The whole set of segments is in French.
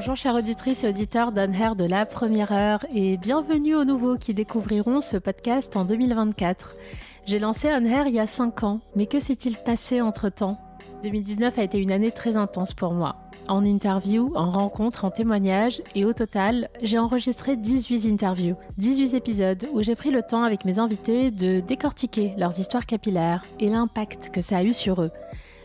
Bonjour chères auditrices et auditeurs d'On Air de la première heure et bienvenue aux nouveaux qui découvriront ce podcast en 2024. J'ai lancé On Air il y a 5 ans, mais que s'est-il passé entre-temps ? 2019 a été une année très intense pour moi. En interview, en rencontre, en témoignage et au total, j'ai enregistré 18 interviews, 18 épisodes où j'ai pris le temps avec mes invités de décortiquer leurs histoires capillaires et l'impact que ça a eu sur eux.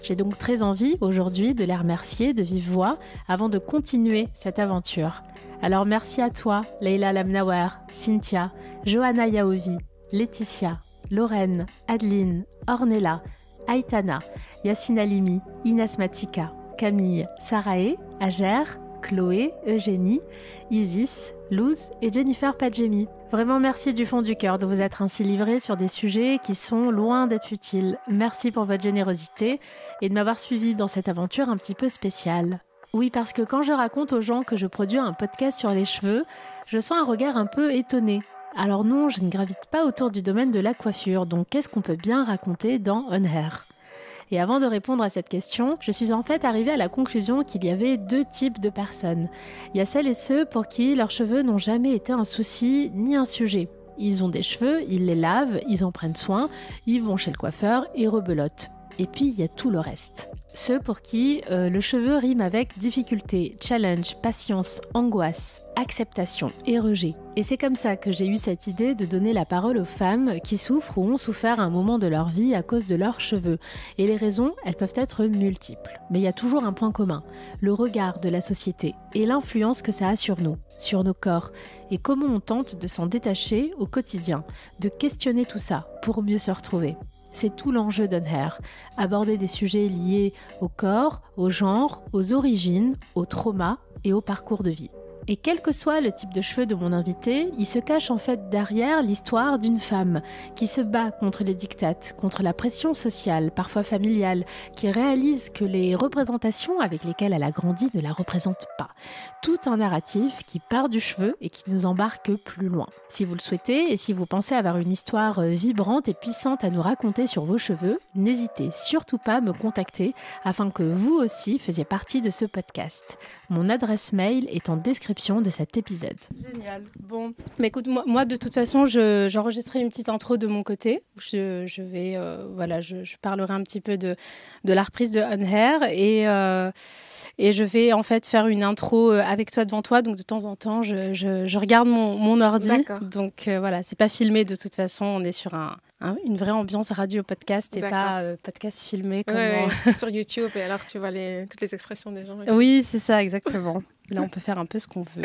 J'ai donc très envie aujourd'hui de les remercier de vive voix avant de continuer cette aventure. Alors merci à toi, Leila Lamnawer, Cynthia, Johanna Yaovi, Laetitia, Lorraine, Adeline, Ornella, Aitana, Yassine Halimi, Inès Matika, Camille, Sarae, Ager, Chloé, Eugénie, Isis, Luz et Jennifer Padjemi. Vraiment merci du fond du cœur de vous être ainsi livrés sur des sujets qui sont loin d'être futiles. Merci pour votre générosité et de m'avoir suivi dans cette aventure un petit peu spéciale. Oui, parce que quand je raconte aux gens que je produis un podcast sur les cheveux, je sens un regard un peu étonné. Alors non, je ne gravite pas autour du domaine de la coiffure, donc qu'est-ce qu'on peut bien raconter dans On Air ? Et avant de répondre à cette question, je suis en fait arrivée à la conclusion qu'il y avait 2 types de personnes. Il y a celles et ceux pour qui leurs cheveux n'ont jamais été un souci ni un sujet. Ils ont des cheveux, ils les lavent, ils en prennent soin, ils vont chez le coiffeur et rebelottent. Et puis il y a tout le reste. Ceux pour qui le cheveu rime avec difficulté, challenge, patience, angoisse, acceptation et rejet. Et c'est comme ça que j'ai eu cette idée de donner la parole aux femmes qui souffrent ou ont souffert à un moment de leur vie à cause de leurs cheveux. Et les raisons, elles peuvent être multiples. Mais il y a toujours un point commun, le regard de la société et l'influence que ça a sur nous, sur nos corps, et comment on tente de s'en détacher au quotidien, de questionner tout ça pour mieux se retrouver. C'est tout l'enjeu d'On Air, aborder des sujets liés au corps, au genre, aux origines, au trauma et au parcours de vie. Et quel que soit le type de cheveux de mon invité, il se cache en fait derrière l'histoire d'une femme qui se bat contre les diktats, contre la pression sociale, parfois familiale, qui réalise que les représentations avec lesquelles elle a grandi ne la représentent pas. Tout un narratif qui part du cheveu et qui nous embarque plus loin. Si vous le souhaitez et si vous pensez avoir une histoire vibrante et puissante à nous raconter sur vos cheveux, n'hésitez surtout pas à me contacter afin que vous aussi faisiez partie de ce podcast. Mon adresse mail est en description de cet épisode. Génial. Bon, mais écoute, moi de toute façon, j'enregistrerai une petite intro de mon côté. Je vais, je parlerai un petit peu de la reprise de On Air et je vais en fait faire une intro avec toi devant toi. Donc de temps en temps, je regarde mon ordi. D'accord. Donc voilà, c'est pas filmé de toute façon. On est sur une vraie ambiance radio-podcast et pas podcast filmé. Sur YouTube, et alors tu vois toutes les expressions des gens. Oui, c'est ça, exactement. Là, on peut faire un peu ce qu'on veut.